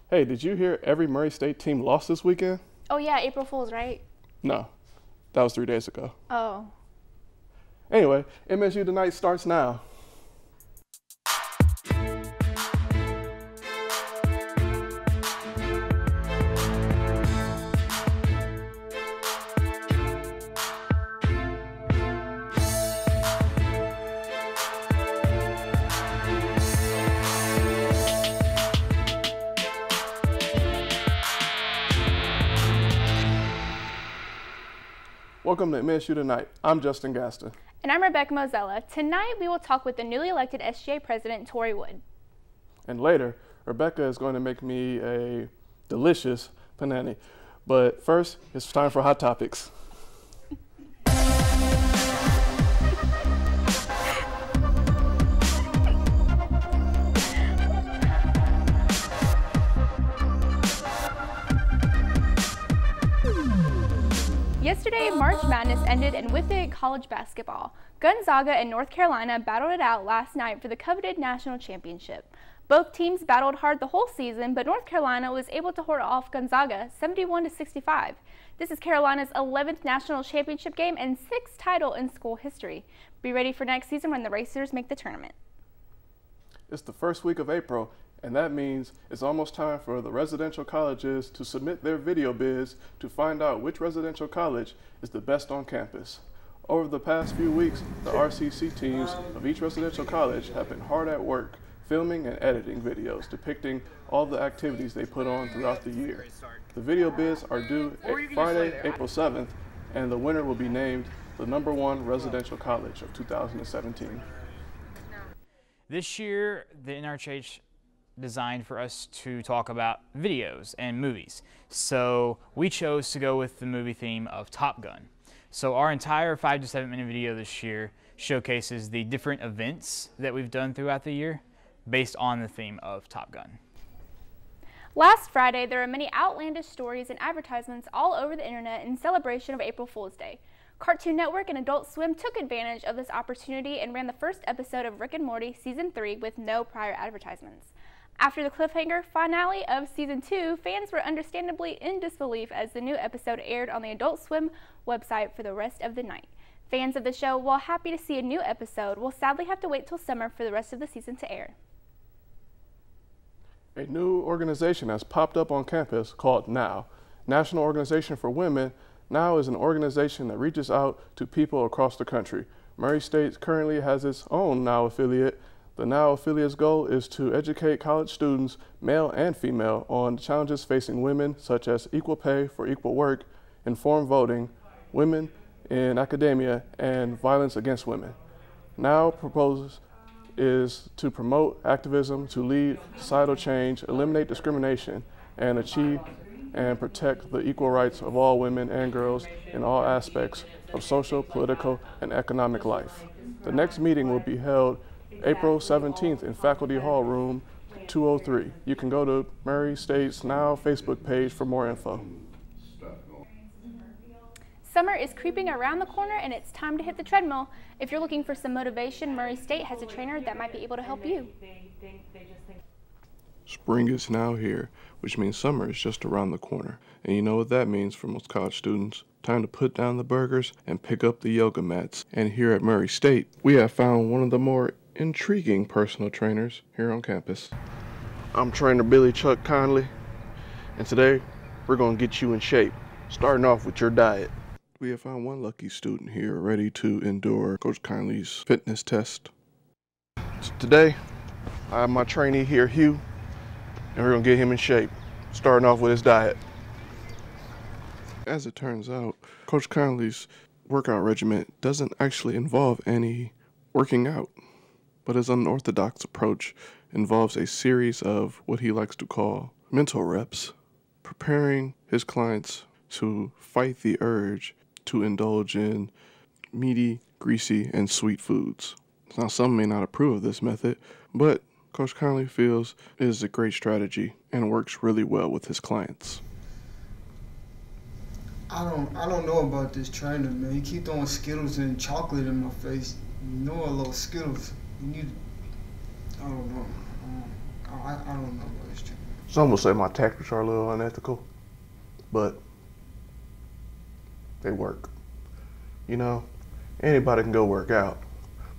Hey, did you hear every Murray State team lost this weekend? Oh yeah, April Fool's, right? No, that was 3 days ago. Oh. Anyway, MSU Tonight starts now. Welcome to MSU Tonight. I'm Justin Gaston. And I'm Rebecca Mozella. Tonight we will talk with the newly elected SGA president, Tory Wood. And later, Rebecca is going to make me a delicious panini. But first, it's time for Hot Topics. Yesterday, March Madness ended, and with it, college basketball. Gonzaga and North Carolina battled it out last night for the coveted national championship. Both teams battled hard the whole season, but North Carolina was able to hold off Gonzaga 71-65. This is Carolina's 11th national championship game and 6th title in school history. Be ready for next season when the Racers make the tournament. It's the first week of April, and that means it's almost time for the residential colleges to submit their video bids to find out which residential college is the best on campus. Over the past few weeks, the RCC teams of each residential college have been hard at work filming and editing videos depicting all the activities they put on throughout the year. The video bids are due Friday, April 7th, and the winner will be named the #1 residential college of 2017. This year, the NRHH designed for us to talk about videos and movies. So we chose to go with the movie theme of Top Gun. So our entire 5 to 7 minute video this year showcases the different events that we've done throughout the year based on the theme of Top Gun. Last Friday, there were many outlandish stories and advertisements all over the internet in celebration of April Fool's Day. Cartoon Network and Adult Swim took advantage of this opportunity and ran the first episode of Rick and Morty Season 3 with no prior advertisements. After the cliffhanger finale of Season 2, fans were understandably in disbelief as the new episode aired on the Adult Swim website for the rest of the night. Fans of the show, while happy to see a new episode, will sadly have to wait till summer for the rest of the season to air. A new organization has popped up on campus called NOW, National Organization for Women. NOW is an organization that reaches out to people across the country. Murray State currently has its own NOW affiliate. The NOW affiliate's goal is to educate college students, male and female, on challenges facing women such as equal pay for equal work, informed voting, women in academia, and violence against women. NOW proposes is to promote activism to lead societal change, eliminate discrimination, and achieve and protect the equal rights of all women and girls in all aspects of social, political, and economic life. The next meeting will be held April 17th in Faculty Hall Room 203. You can go to Murray State's NOW Facebook page for more info. Summer is creeping around the corner and it's time to hit the treadmill. If you're looking for some motivation, Murray State has a trainer that might be able to help you. Spring is now here, which means summer is just around the corner. And you know what that means for most college students. Time to put down the burgers and pick up the yoga mats. And here at Murray State, we have found one of the more intriguing personal trainers here on campus. I'm trainer Billy Chuck Conley, and today we're going to get you in shape, starting off with your diet. We have found one lucky student here ready to endure Coach Conley's fitness test. So today, I have my trainee here, Hugh, and we're going to get him in shape, starting off with his diet. As it turns out, Coach Conley's workout regimen doesn't actually involve any working out, but his unorthodox approach involves a series of what he likes to call mental reps, preparing his clients to fight the urge to indulge in meaty, greasy, and sweet foods. Now, some may not approve of this method, but Coach Conley feels it is a great strategy and works really well with his clients. I don't know about this trainer, man. He keep throwing Skittles and chocolate in my face. You know I love Skittles. You need, I don't know. I don't know about this trainer. Some will say my tactics are a little unethical, but they work. You know, anybody can go work out.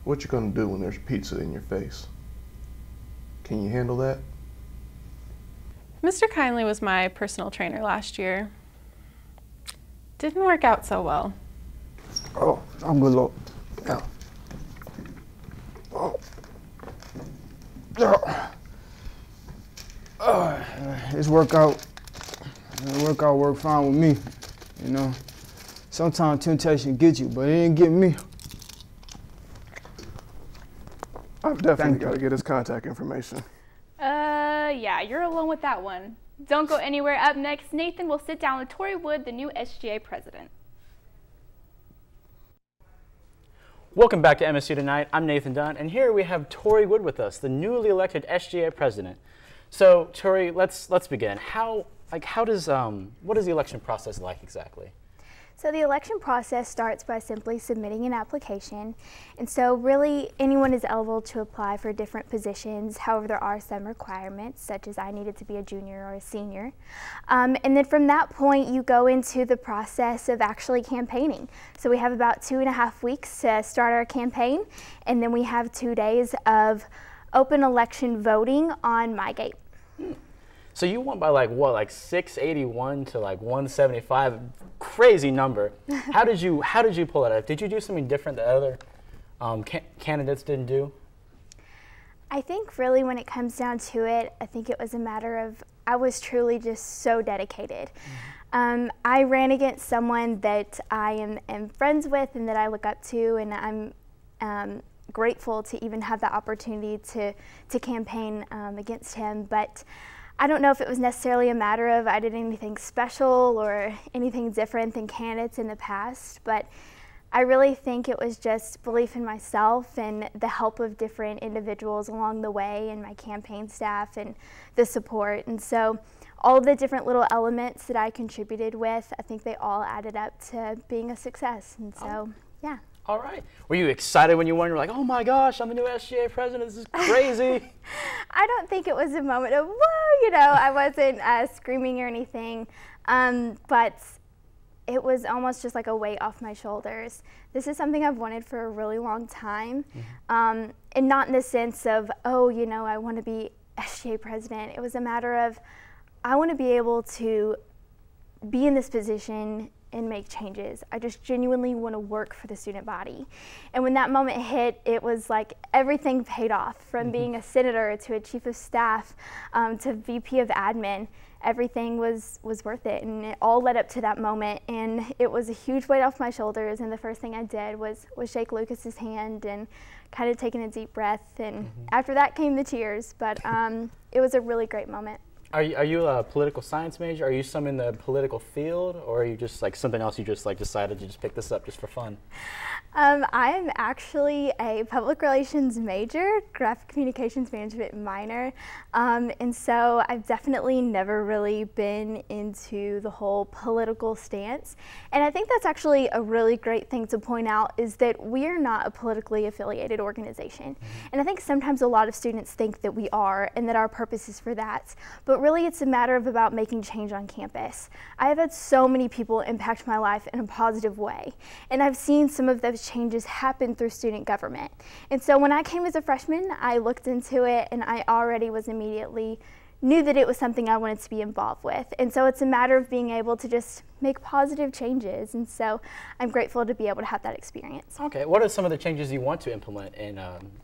What you gonna do when there's pizza in your face? Can you handle that? Mr. Kindly was my personal trainer last year. Didn't work out so well. Oh, I'm good, Lord. Yeah. Oh. This workout worked fine with me, you know. Sometimes temptation gets you, but it didn't get me. I've definitely got to get his contact information. Yeah, you're alone with that one. Don't go anywhere. Up next, Nathan will sit down with Tori Wood, the new SGA president. Welcome back to MSU Tonight. I'm Nathan Dunn, and here we have Tori Wood with us, the newly elected SGA president. So, Tori, let's begin. What is the election process like exactly? So the election process starts by simply submitting an application, and so really anyone is eligible to apply for different positions. However, there are some requirements, such as I needed to be a junior or a senior. And then from that point, you go into the process of actually campaigning. So we have about 2.5 weeks to start our campaign, and then we have 2 days of open election voting on MyGate. So you won by like 681 to like 175, crazy number. How did you pull that off? Did you do something different that other candidates didn't do? I think really when it comes down to it, I think it was a matter of I was truly just so dedicated. I ran against someone that I am friends with and that I look up to, and I'm grateful to even have the opportunity to campaign against him. But I don't know if it was necessarily a matter of I did anything special or anything different than candidates in the past, but I really think it was just belief in myself and the help of different individuals along the way and my campaign staff and the support. And so all of the different little elements that I contributed with, I think they all added up to being a success. And so, yeah. All right. Were you excited when you won? You were like, oh my gosh, I'm the new SGA president. This is crazy. I don't think it was a moment of, whoa, you know, I wasn't screaming or anything. But it was almost just like a weight off my shoulders. This is something I've wanted for a really long time. And not in the sense of, oh, you know, I want to be SGA president. It was a matter of, I want to be able to be in this position and make changes. I just genuinely want to work for the student body. And when that moment hit, it was like everything paid off, from being a senator to a chief of staff to VP of admin. Everything was worth it, and it all led up to that moment, and it was a huge weight off my shoulders. And the first thing I did was shake Lucas's hand and kind of taking a deep breath, and after that came the tears. But it was a really great moment. Are you a political science major? Are you some in the political field, or are you just like something else you just like decided to just pick this up just for fun? I am actually a public relations major, graphic communications management minor, and so I've definitely never really been into the whole political stance. And I think that's actually a really great thing to point out, is that we are not a politically affiliated organization. And I think sometimes a lot of students think that we are and that our purpose is for that. But really it's a matter of about making change on campus. I have had so many people impact my life in a positive way, and I've seen some of those changes happen through student government. And so when I came as a freshman, I looked into it, and I already was immediately knew that it was something I wanted to be involved with. And so it's a matter of being able to just make positive changes. And so I'm grateful to be able to have that experience. Okay, what are some of the changes you want to implement in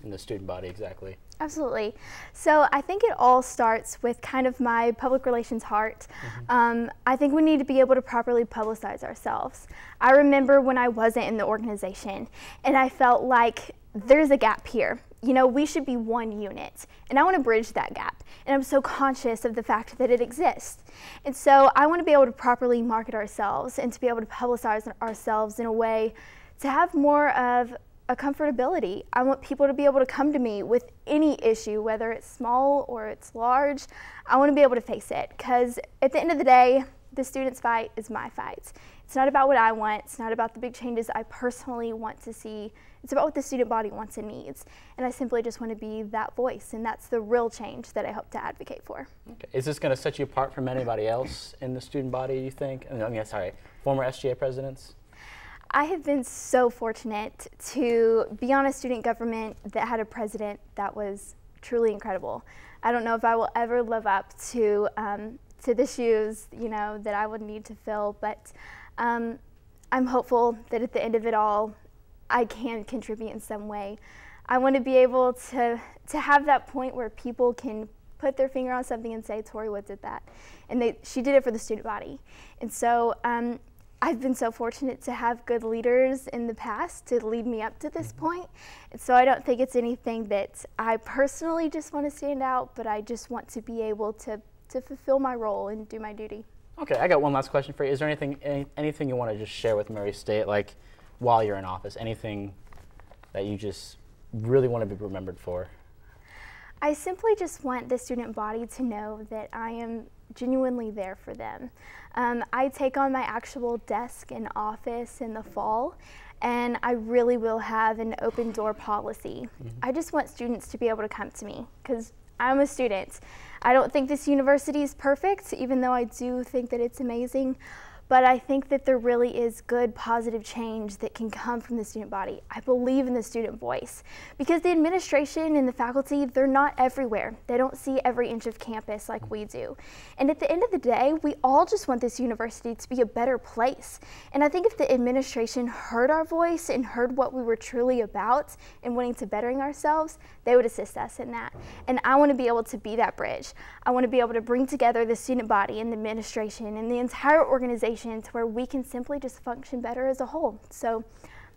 the student body exactly? Absolutely. So I think it all starts with kind of my public relations heart. I think we need to be able to properly publicize ourselves. I remember when I wasn't in the organization, and I felt like there's a gap here. You know, we should be one unit, and I want to bridge that gap. And I'm so conscious of the fact that it exists. And so I want to be able to properly market ourselves and to be able to publicize ourselves in a way to have more of a comfortability. I want people to be able to come to me with any issue, whether it's small or it's large. I want to be able to face it, because at the end of the day, the students' fight is my fight. It's not about what I want. It's not about the big changes I personally want to see. It's about what the student body wants and needs. And I simply just want to be that voice, and that's the real change that I hope to advocate for. Okay. Is this going to set you apart from anybody else in the student body, you think? I mean, sorry, former SGA presidents? I have been so fortunate to be on a student government that had a president that was truly incredible. I don't know if I will ever live up to the shoes, you know, that I would need to fill, but I'm hopeful that at the end of it all, I can contribute in some way. I want to be able to have that point where people can put their finger on something and say, Tori Wood did that. And she did it for the student body. And so I've been so fortunate to have good leaders in the past to lead me up to this point. And so I don't think it's anything that I personally just want to stand out, but I just want to be able to fulfill my role and do my duty. Okay, I got one last question for you. Is there anything you want to just share with Murray State, like while you're in office? Anything that you just really want to be remembered for? I simply just want the student body to know that I am genuinely there for them. I take on my actual desk and office in the fall, and I really will have an open door policy. I just want students to be able to come to me because I'm a student. I don't think this university is perfect, even though I do think that it's amazing. But I think that there really is good, positive change that can come from the student body. I believe in the student voice because the administration and the faculty, they're not everywhere. They don't see every inch of campus like we do. And at the end of the day, we all just want this university to be a better place. And I think if the administration heard our voice and heard what we were truly about and wanting to bettering ourselves, they would assist us in that. And I want to be able to be that bridge. I want to be able to bring together the student body and the administration and the entire organization to where we can simply just function better as a whole. So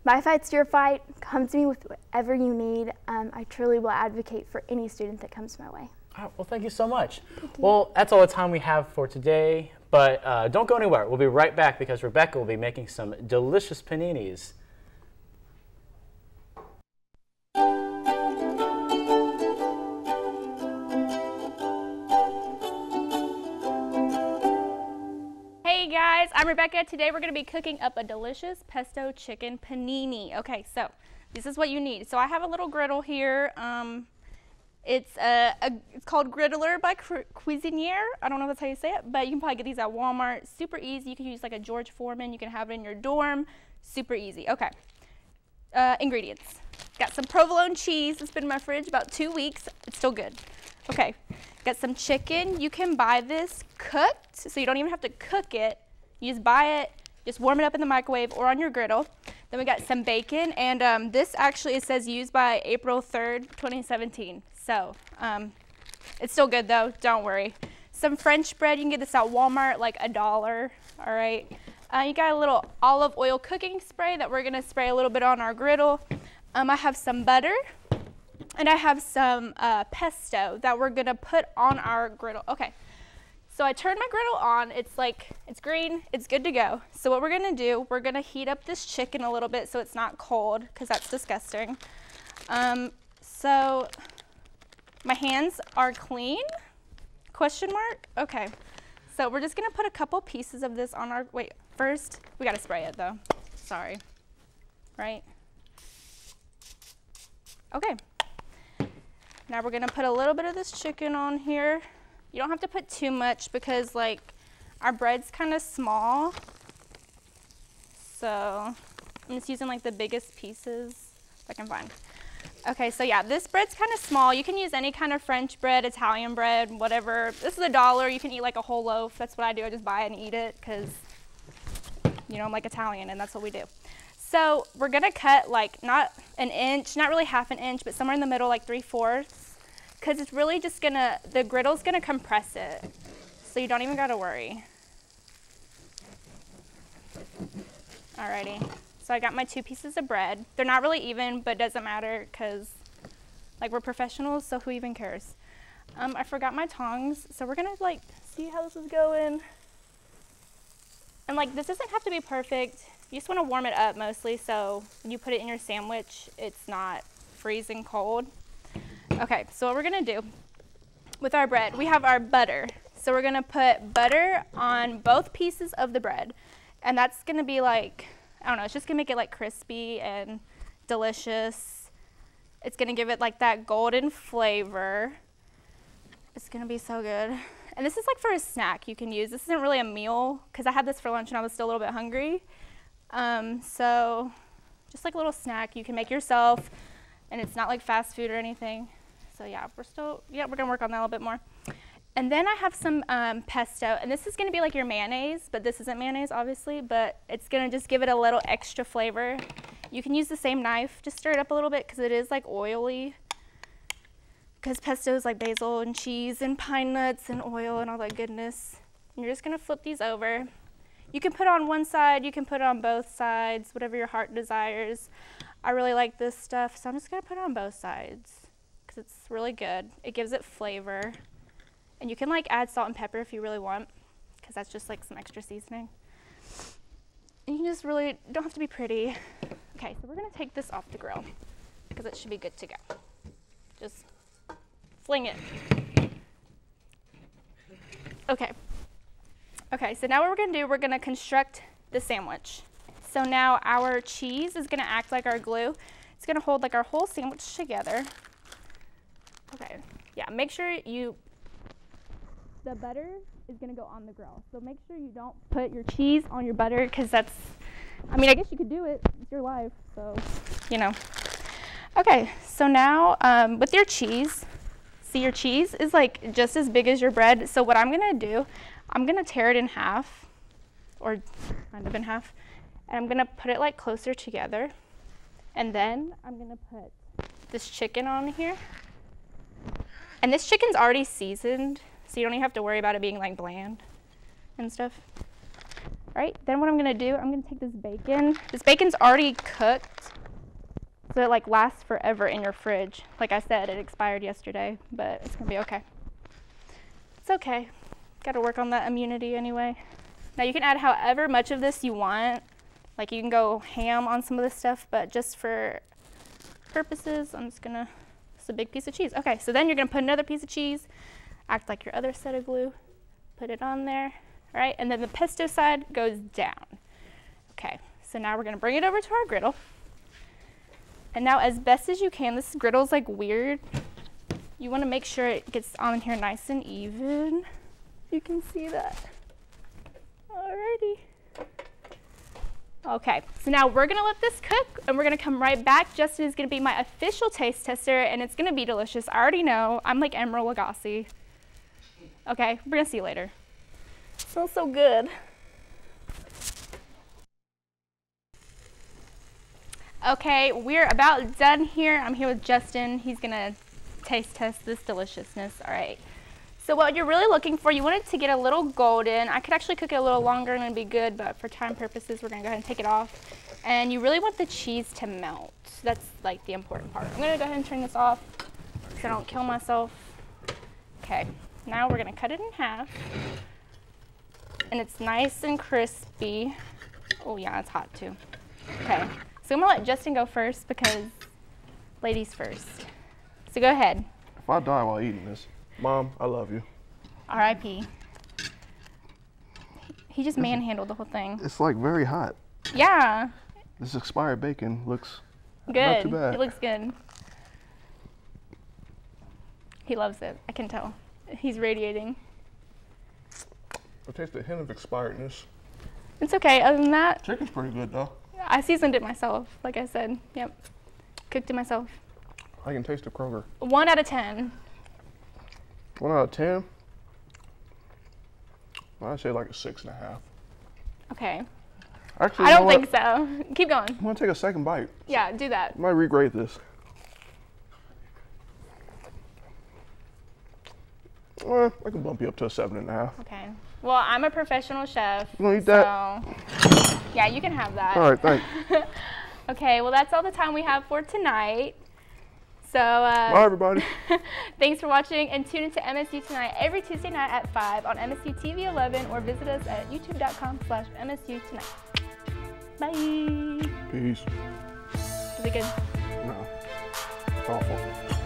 my fight's your fight. Come to me with whatever you need. I truly will advocate for any student that comes my way. All right, well, thank you so much. Well, that's all the time we have for today, but don't go anywhere. We'll be right back because Rebecca will be making some delicious paninis. Hey guys, I'm Rebecca. Today we're going to be cooking up a delicious pesto chicken panini. Okay, so this is what you need. So I have a little griddle here. It's called Griddler by Cuisinier. I don't know if that's how you say it, but you can probably get these at Walmart. Super easy. You can use like a George Foreman. You can have it in your dorm. Super easy. Okay. Ingredients. Got some provolone cheese. It's been in my fridge about 2 weeks. It's still good. Okay. Got some chicken. You can buy this cooked, so you don't even have to cook it. You just buy it, just warm it up in the microwave or on your griddle. Then we got some bacon, and this actually, it says used by April 3rd, 2017. So it's still good though, don't worry. Some French bread, you can get this at Walmart, like $1, all right. You got a little olive oil cooking spray that we're gonna spray a little bit on our griddle. I have some butter. And I have some pesto that we're gonna put on our griddle. Okay, so I turned my griddle on. It's green, it's good to go. So what we're gonna do, we're gonna heat up this chicken a little bit so it's not cold, because that's disgusting. So my hands are clean, question mark? Okay, so we're just gonna put a couple pieces of this on our, wait, first, we gotta spray it though, sorry, right? Okay. Now we're gonna put a little bit of this chicken on here. You don't have to put too much because like our bread's kind of small. So I'm just using like the biggest pieces if I can find. Okay, so yeah, this bread's kind of small. You can use any kind of French bread, Italian bread, whatever. This is $1. You can eat like a whole loaf. That's what I do. I just buy it and eat it because, you know, I'm like Italian and that's what we do. So we're gonna cut like not an inch, not really half an inch, but somewhere in the middle, like 3/4, because it's really just gonna, the griddle's gonna compress it. So you don't even gotta worry. Alrighty, so I got my 2 pieces of bread. They're not really even, but it doesn't matter because like we're professionals, so who even cares? I forgot my tongs, so we're gonna like see how this is going. And like this doesn't have to be perfect. You just want to warm it up mostly, so when you put it in your sandwich, it's not freezing cold. Okay, so what we're gonna do with our bread, we have our butter. So so we're gonna put butter on both pieces of the bread. And that's gonna be like, I don't know, it's just gonna make it like crispy and delicious. It's gonna give it like that golden flavor. It's gonna be so good. And this is like for a snack you can use. This isn't really a meal because I had this for lunch and I was still a little bit hungry. So just like a little snack you can make yourself, and it's not like fast food or anything. So yeah, we're gonna work on that a little bit more. And then I have some pesto, and this is gonna be like your mayonnaise, but this isn't mayonnaise obviously, but it's gonna just give it a little extra flavor. You can use the same knife, just stir it up a little bit because it is like oily. Because pesto is like basil and cheese and pine nuts and oil and all that goodness. And you're just gonna flip these over. You can put it on one side, you can put it on both sides, whatever your heart desires. I really like this stuff, so I'm just gonna put it on both sides because it's really good. It gives it flavor. And you can like add salt and pepper if you really want, because that's just like some extra seasoning. And you just really don't have to be pretty. Okay, so we're gonna take this off the grill because it should be good to go. Just fling it. Okay. Okay, so now what we're gonna do, we're gonna construct the sandwich. So now our cheese is gonna act like our glue. It's gonna hold like our whole sandwich together. Okay, yeah, make sure the butter is gonna go on the grill. So make sure you don't put your cheese on your butter because that's, I mean, I guess you could do it, it's your life, so, you know. Okay, so now with your cheese, see your cheese is like just as big as your bread. So what I'm gonna do, I'm gonna tear it in half, or kind of in half, and I'm gonna put it like closer together. And then I'm gonna put this chicken on here. And this chicken's already seasoned, so you don't even have to worry about it being like bland and stuff. All right, then what I'm gonna do, I'm gonna take this bacon. This bacon's already cooked, so it like lasts forever in your fridge. Like I said, it expired yesterday, but it's gonna be okay. It's okay. Gotta work on that immunity anyway. Now you can add however much of this you want. Like you can go ham on some of this stuff, but just for purposes, I'm just gonna, it's a big piece of cheese. Okay, so then you're gonna put another piece of cheese, act like your other set of glue, put it on there, all right? And then the pesto side goes down. Okay, so now we're gonna bring it over to our griddle. And now as best as you can, this griddle's like weird. You wanna make sure it gets on here nice and even. You can see that. Alrighty. Okay, so now we're gonna let this cook and we're gonna come right back. Justin is gonna be my official taste tester and it's gonna be delicious. I already know, I'm like Emerald Lagasse. Okay, we're gonna see you later. It smells so good. Okay, we're about done here. I'm here with Justin. He's gonna taste test this deliciousness. All right. So what you're really looking for, you want it to get a little golden. I could actually cook it a little longer and it'd be good, but for time purposes, we're gonna go ahead and take it off. And you really want the cheese to melt. That's like the important part. I'm gonna go ahead and turn this off so I don't kill myself. Okay, now we're gonna cut it in half. And it's nice and crispy. Oh yeah, it's hot too. Okay, so I'm gonna let Justin go first because ladies first. So go ahead. If I die while eating this, Mom, I love you. R.I.P. He just manhandled the whole thing. It's like very hot. Yeah. This expired bacon looks good. Not too bad. It looks good. He loves it. I can tell. He's radiating. I taste a hint of expiredness. It's okay. Other than that, Chicken's pretty good though. I seasoned it myself, like I said. Yep. Cooked it myself. I can taste the Kroger. 1 out of 10. 1 out of 10? I'd say like a 6.5. Okay. Actually, I you know don't what? think so. Keep going. I'm gonna take a second bite. Yeah, do that. I might regrade this. Well, I can bump you up to a 7.5. Okay. Well, I'm a professional chef. You wanna eat that? Yeah, you can have that. All right, thanks. Okay, well, that's all the time we have for tonight. So, bye, everybody. Thanks for watching, and tune into MSU Tonight every Tuesday night at 5 on MSU TV 11, or visit us at youtube.com/MSU Tonight. Bye. Peace. Is it good? No. It's awful.